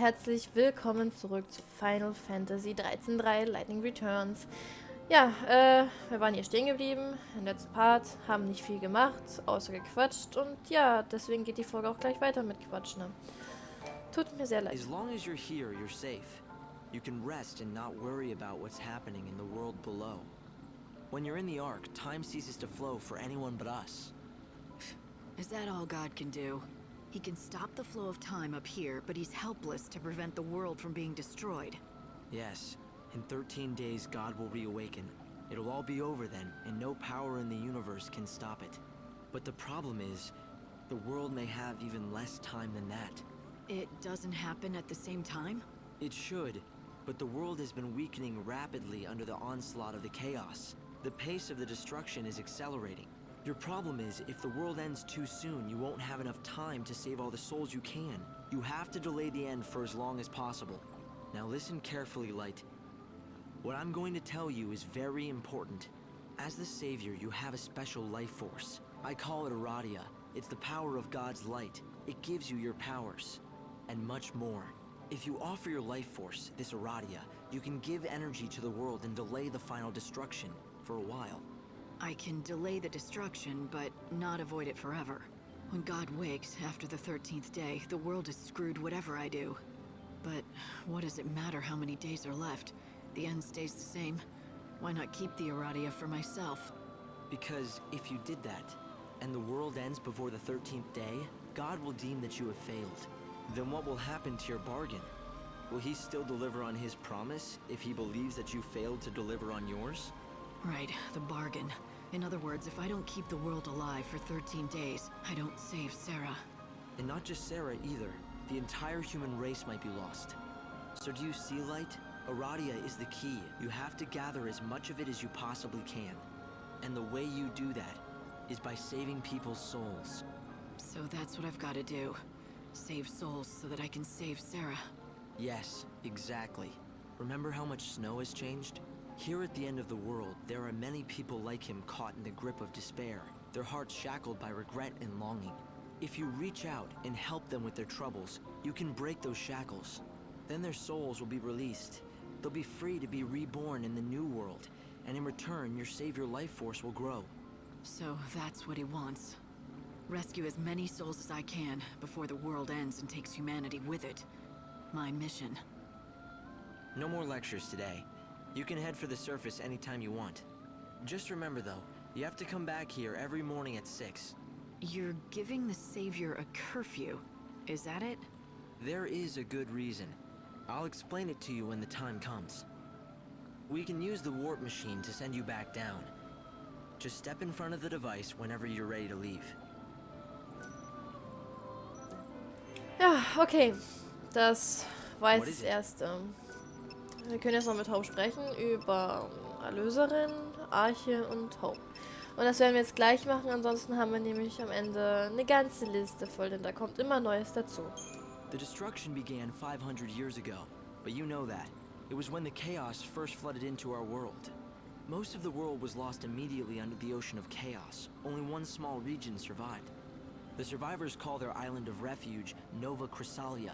herzlich willkommen zurück zu Final Fantasy 13.3 Lightning Returns. Ja, wir waren hier stehen geblieben im letzten Part, haben nicht viel gemacht, außer gequatscht und ja, deswegen geht die Folge auch gleich weiter mit Quatschen. Tut mir sehr leid. As long as you're here, you're safe. You can rest and not worry about what's happening in the world below. When you're in the Ark, time ceases to flow for anyone but us. Is that all God can do? He can stop the flow of time up here, but he's helpless to prevent the world from being destroyed. Yes, in 13 days God will reawaken. It'll all be over then, and no power in the universe can stop it. But the problem is, the world may have even less time than that. It doesn't happen at the same time? It should, but the world has been weakening rapidly under the onslaught of the chaos. The pace of the destruction is accelerating. Your problem is, if the world ends too soon, you won't have enough time to save all the souls you can. You have to delay the end for as long as possible. Now listen carefully, Light. What I'm going to tell you is very important. As the Savior, you have a special life force. I call it Aradia. It's the power of God's light. It gives you your powers. And much more. If you offer your life force, this Aradia, you can give energy to the world and delay the final destruction for a while. I can delay the destruction, but not avoid it forever. When God wakes after the 13th day, the world is screwed whatever I do. But what does it matter how many days are left? The end stays the same. Why not keep the Aradia for myself? Because if you did that, and the world ends before the 13th day, God will deem that you have failed. Then what will happen to your bargain? Will he still deliver on his promise if he believes that you failed to deliver on yours? Right, the bargain. In other words, if I don't keep the world alive for 13 days, I don't save Sarah. And not just Sarah either. The entire human race might be lost. So do you see, Light? Aradia is the key. You have to gather as much of it as you possibly can. And the way you do that is by saving people's souls. So that's what I've got to do. Save souls so that I can save Sarah. Yes, exactly. Remember how much snow has changed? Here at the end of the world, there are many people like him caught in the grip of despair, their hearts shackled by regret and longing. If you reach out and help them with their troubles, you can break those shackles. Then their souls will be released. They'll be free to be reborn in the new world, and in return, your savior life force will grow. So that's what he wants. Rescue as many souls as I can before the world ends and takes humanity with it. My mission. No more lectures today. You can head for the surface anytime you want. Just remember though, you have to come back here every morning at 6. You're giving the Savior a curfew. Is that it? There is a good reason. I'll explain it to you when the time comes. We can use the warp machine to send you back down. Just step in front of the device whenever you're ready to leave. Ja, okay. Das war jetzt das Erste. Wir können jetzt noch mit Hope sprechen über Erlöserin, Arche und Hope. Und das werden wir jetzt gleich machen, ansonsten haben wir nämlich am Ende eine ganze Liste voll, denn da kommt immer Neues dazu. The destruction began 500 years ago, but you know that. It was when the chaos first flooded into our world. Most of the world was lost immediately under the ocean of chaos. Only one small region survived. The survivors call their island of refuge Nova Chrysalia.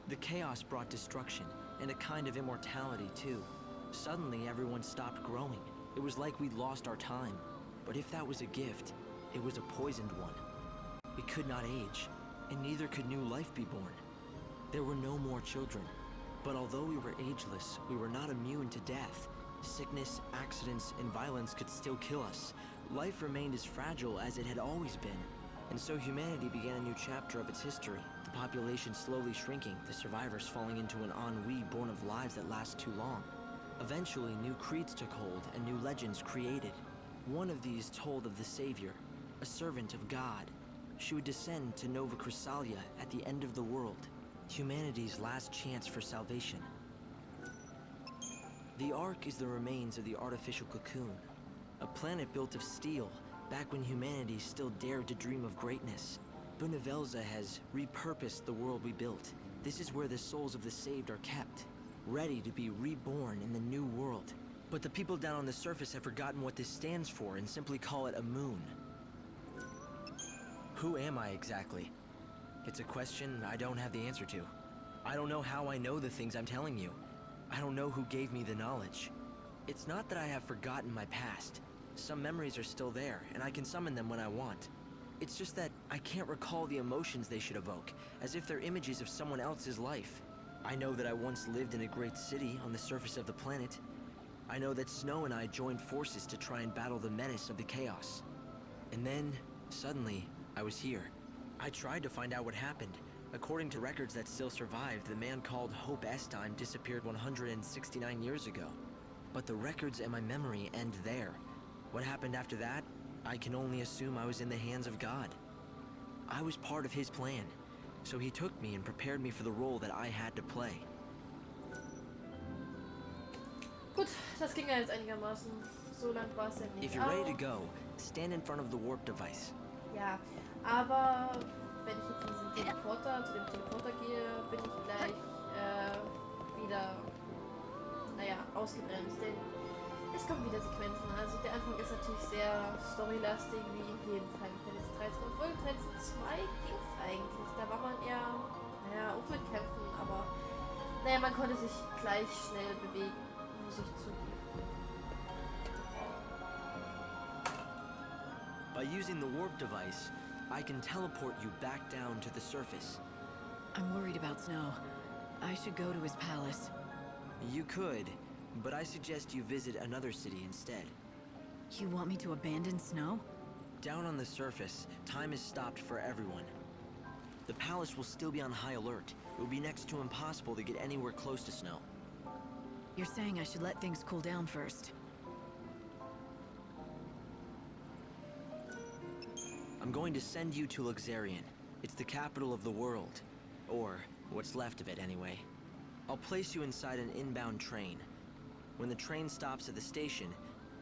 The chaos brought destruction, and a kind of immortality too. Suddenly everyone stopped growing. It was like we'd lost our time. But if that was a gift, it was a poisoned one. We could not age, and neither could new life be born. There were no more children. But although we were ageless, we were not immune to death. Sickness, accidents, and violence could still kill us. Life remained as fragile as it had always been. And so humanity began a new chapter of its history. The population slowly shrinking, the survivors falling into an ennui born of lives that last too long. Eventually, new creeds took hold and new legends created. One of these told of the Savior, a servant of God. She would descend to Nova Chrysalia at the end of the world, humanity's last chance for salvation. The Ark is the remains of the artificial cocoon, a planet built of steel, back when humanity still dared to dream of greatness. Bunavelza has repurposed the world we built. This is where the souls of the saved are kept, ready to be reborn in the new world. But the people down on the surface have forgotten what this stands for and simply call it a moon. Who am I exactly? It's a question I don't have the answer to. I don't know how I know the things I'm telling you. I don't know who gave me the knowledge. It's not that I have forgotten my past. Some memories are still there, and I can summon them when I want. It's just that I can't recall the emotions they should evoke, as if they're images of someone else's life. I know that I once lived in a great city on the surface of the planet. I know that Snow and I joined forces to try and battle the menace of the chaos. And then, suddenly, I was here. I tried to find out what happened. According to records that still survived, the man called Hope Estime disappeared 169 years ago. But the records and my memory end there. What happened after that, I can only assume I was in the hands of God. I was part of his plan, so he took me and prepared me for the role that I had to play. Gut, das ging ja jetzt einigermaßen. So lang war es ja nicht. If you're ready to go, stand in front of the warp device. Ja, aber wenn ich jetzt zu dem Teleporter gehe, bin ich gleich wieder, naja, ausgebremst, denn es kommen wieder Sequenzen. Also der Anfang ist natürlich sehr storylastig, wie in jedem Fall. Fantasy 13. Obwohl 13.2 ging es eigentlich. Da war man eher, naja, auch mit Kämpfen, aber naja, man konnte sich gleich schnell bewegen, muss ich zugeben. By using the warp device, I can teleport you back down to the surface. I'm worried about Snow. I should go to his palace. You could, but I suggest you visit another city instead. You want me to abandon Snow? Down on the surface, time is stopped for everyone. The palace will still be on high alert. It will be next to impossible to get anywhere close to Snow. You're saying I should let things cool down first. I'm going to send you to Luxarian. It's the capital of the world. Or, what's left of it anyway. I'll place you inside an inbound train. When the train stops at the station,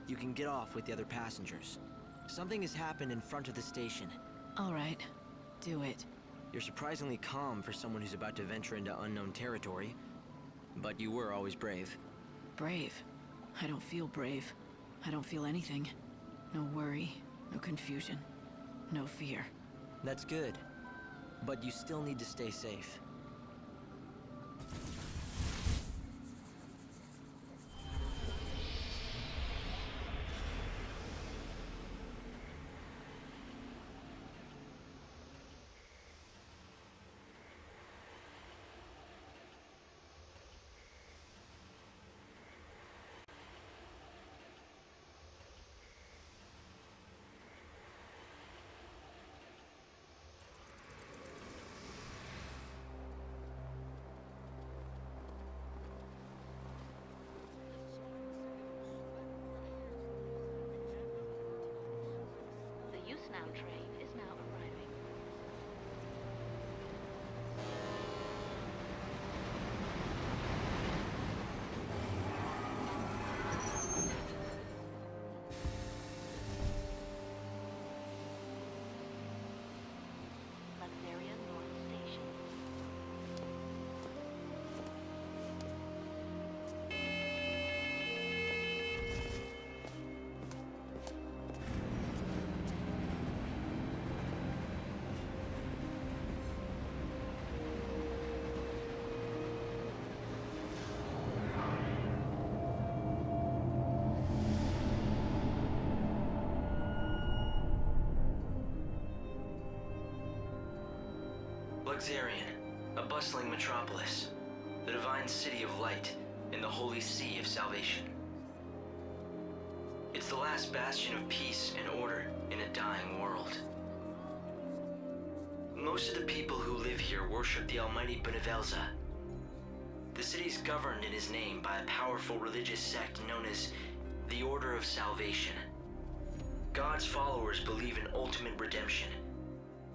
you can get off with the other passengers. Something has happened in front of the station. All right, do it. You're surprisingly calm for someone who's about to venture into unknown territory. But you were always brave. Brave? I don't feel brave. I don't feel anything. No worry, no confusion, no fear. That's good. But you still need to stay safe. train is now arriving. Luxarian North Station. Luxarian, a bustling metropolis, the divine city of light in the holy sea of salvation. It's the last bastion of peace and order in a dying world. Most of the people who live here worship the almighty Benevelza. The city is governed in his name by a powerful religious sect known as the Order of Salvation. God's followers believe in ultimate redemption,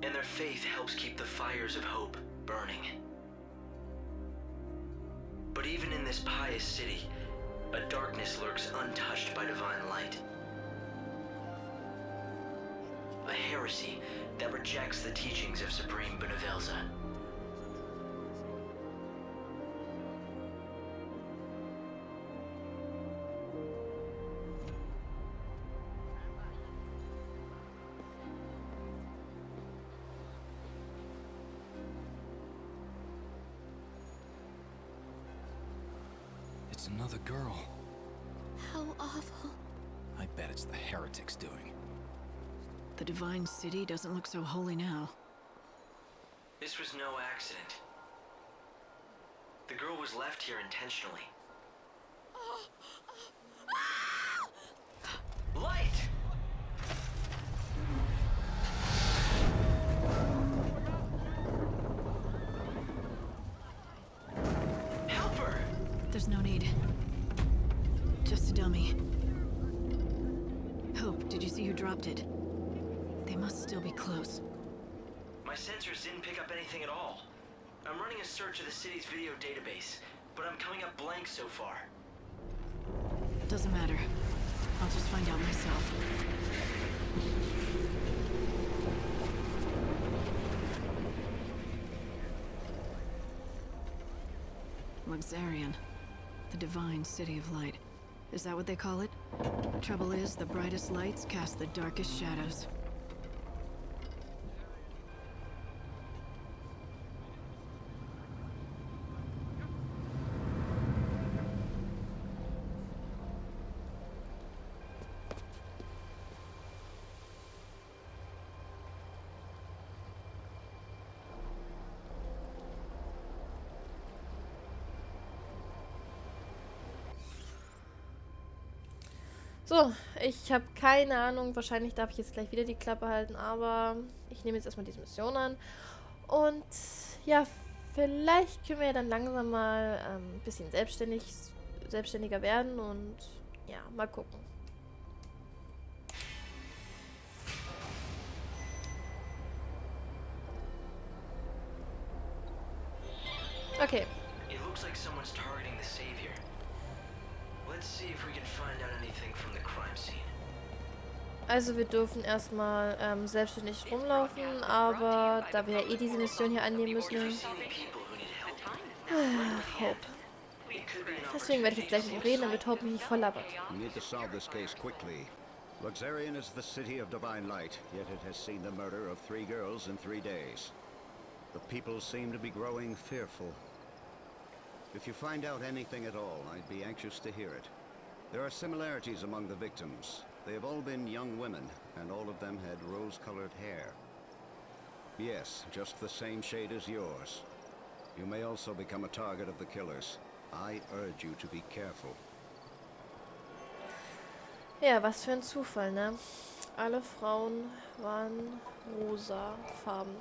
and their faith helps keep the fires of hope burning. But even in this pious city, a darkness lurks untouched by divine light. A heresy that rejects the teachings of Supreme Benevelza. It's another girl. How awful. I bet it's the heretics doing. The Divine City doesn't look so holy now. This was no accident. The girl was left here intentionally. Light! Help her! There's no need. Just a dummy. Hope, did you see who dropped it? They must still be close. My sensors didn't pick up anything at all. I'm running a search of the city's video database, but I'm coming up blank so far. Doesn't matter. I'll just find out myself. Luxarian. The Divine City of Light. Is that what they call it? Trouble is, the brightest lights cast the darkest shadows. So, ich habe keine Ahnung, wahrscheinlich darf ich jetzt gleich wieder die Klappe halten, aber ich nehme jetzt erstmal diese Mission an. Und ja, vielleicht können wir ja dann langsam mal ein bisschen selbstständiger werden und ja, mal gucken. Okay. It looks like someone's targeting the Savior. Let's see if we can find out anything from the crime scene. Also wir dürfen erstmal selbstständig rumlaufen, aber da wir ja eh diese Mission hier annehmen müssen, Hope. Deswegen werde ich jetzt gleich mit ihm reden, damit Hope mich nicht voll labert. We need to solve this case quickly. Luxarian is the city of divine light, yet it has seen the murder of 3 girls in 3 days. The people seem to be growing fearful. If you find out anything at all, I'd be anxious to hear it. There are similarities among the victims. They have all been young women, and all of them had rose-colored hair. Yes, just the same shade as yours. You may also become a target of the killers. I urge you to be careful. Ja, was für ein Zufall, ne? Alle Frauen waren rosafarben.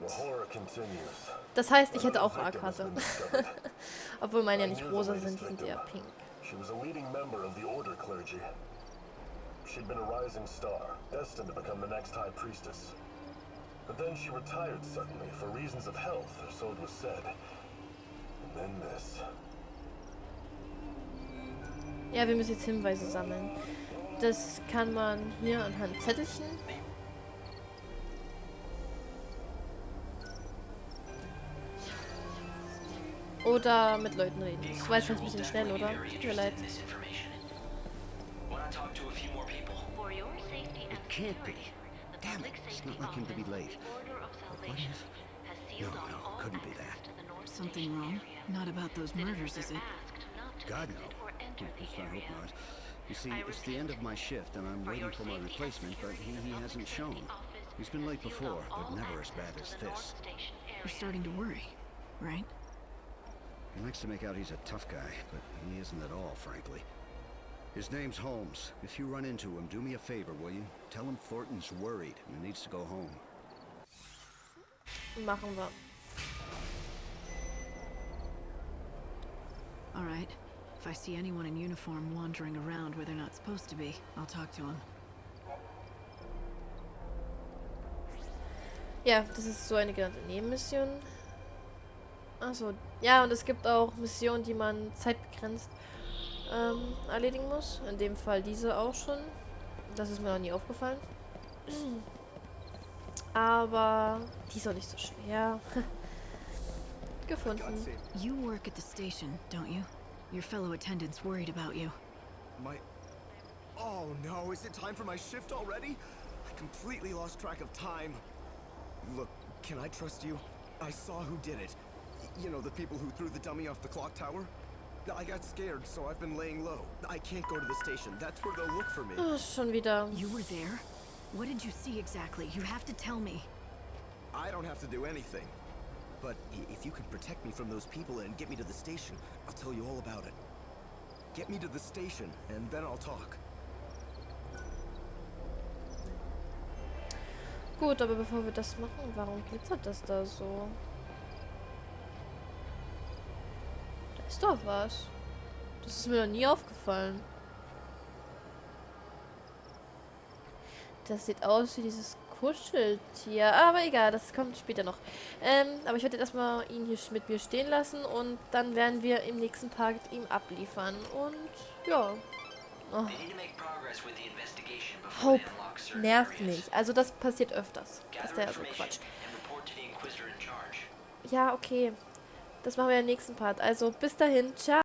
Das heißt, ich hätte auch A-Karte. Obwohl meine ja nicht rosa sind, die sind eher pink. She was a leading member of the Order clergy. She'd been a rising star, destined to become the next High Priestess. But then she retired suddenly for reasons of health, or so it was said. And then this. Ja, wir müssen jetzt Hinweise sammeln. Das kann man hier anhand Zettelchen. Oder mit Leuten reden. Das war jetzt ein bisschen schnell, oder? Tut mir leid. For your safety and It can't be. security, the Damn public it, it's safety not like him to be office of late. the Order of What Salvation if... has sealed No, off no, all couldn't be access that. to the North Something Station wrong? area. Not about those murders, is it? Asked not to God, visit no. or enter At the least I hope area. not. You see, I it's the end of my shift, and I'm For waiting your for my safety and replacement, but security, he the hasn't public shown. safety office He's been late has sealed before, off but all never as access bad to as the North this. Station You're area. starting to worry, right? He likes to make out he's a tough guy, but he isn't at all, frankly. His name's Holmes. If you run into him, do me a favor, will you? Tell him Thornton's worried and needs to go home. Machen wir. All right. If I see anyone in uniform wandering around where they're not supposed to be, I'll talk to them. Ja, das ist so eine genannte Nebenmission. Achso, ja, und es gibt auch Missionen, die man zeitbegrenzt erledigen muss. In dem Fall diese auch schon. Das ist mir noch nie aufgefallen. Aber die ist auch nicht so schwer. Gefunden. You work at the station, don't you? Your fellow attendants worried about you. My... Oh no, is it time for my shift already? I completely lost track of time. Look, can I trust you? I saw who did it. You know, the people who threw the dummy off the clock tower? I got scared, so I've been laying low. I can't go to the station. That's where they'll look for me. Oh, schon wieder. You were there? What did you see exactly? You have to tell me. I don't have to do anything. But if you can protect me from those people and get me to the station, I'll tell you all about it. Get me to the station, and then I'll talk. Gut, aber bevor wir das machen, warum glitzert das da so? Da ist doch was. Das ist mir noch nie aufgefallen. Das sieht aus wie dieses Kuscheltier. Aber egal, das kommt später noch. Aber ich werde jetzt erstmal ihn hier mit mir stehen lassen und dann werden wir im nächsten Part ihm abliefern. Und ja. Oh. Hope, nerv nicht. Also das passiert öfters, dass der so quatscht. Ja, okay. Das machen wir im nächsten Part. Also bis dahin, ciao.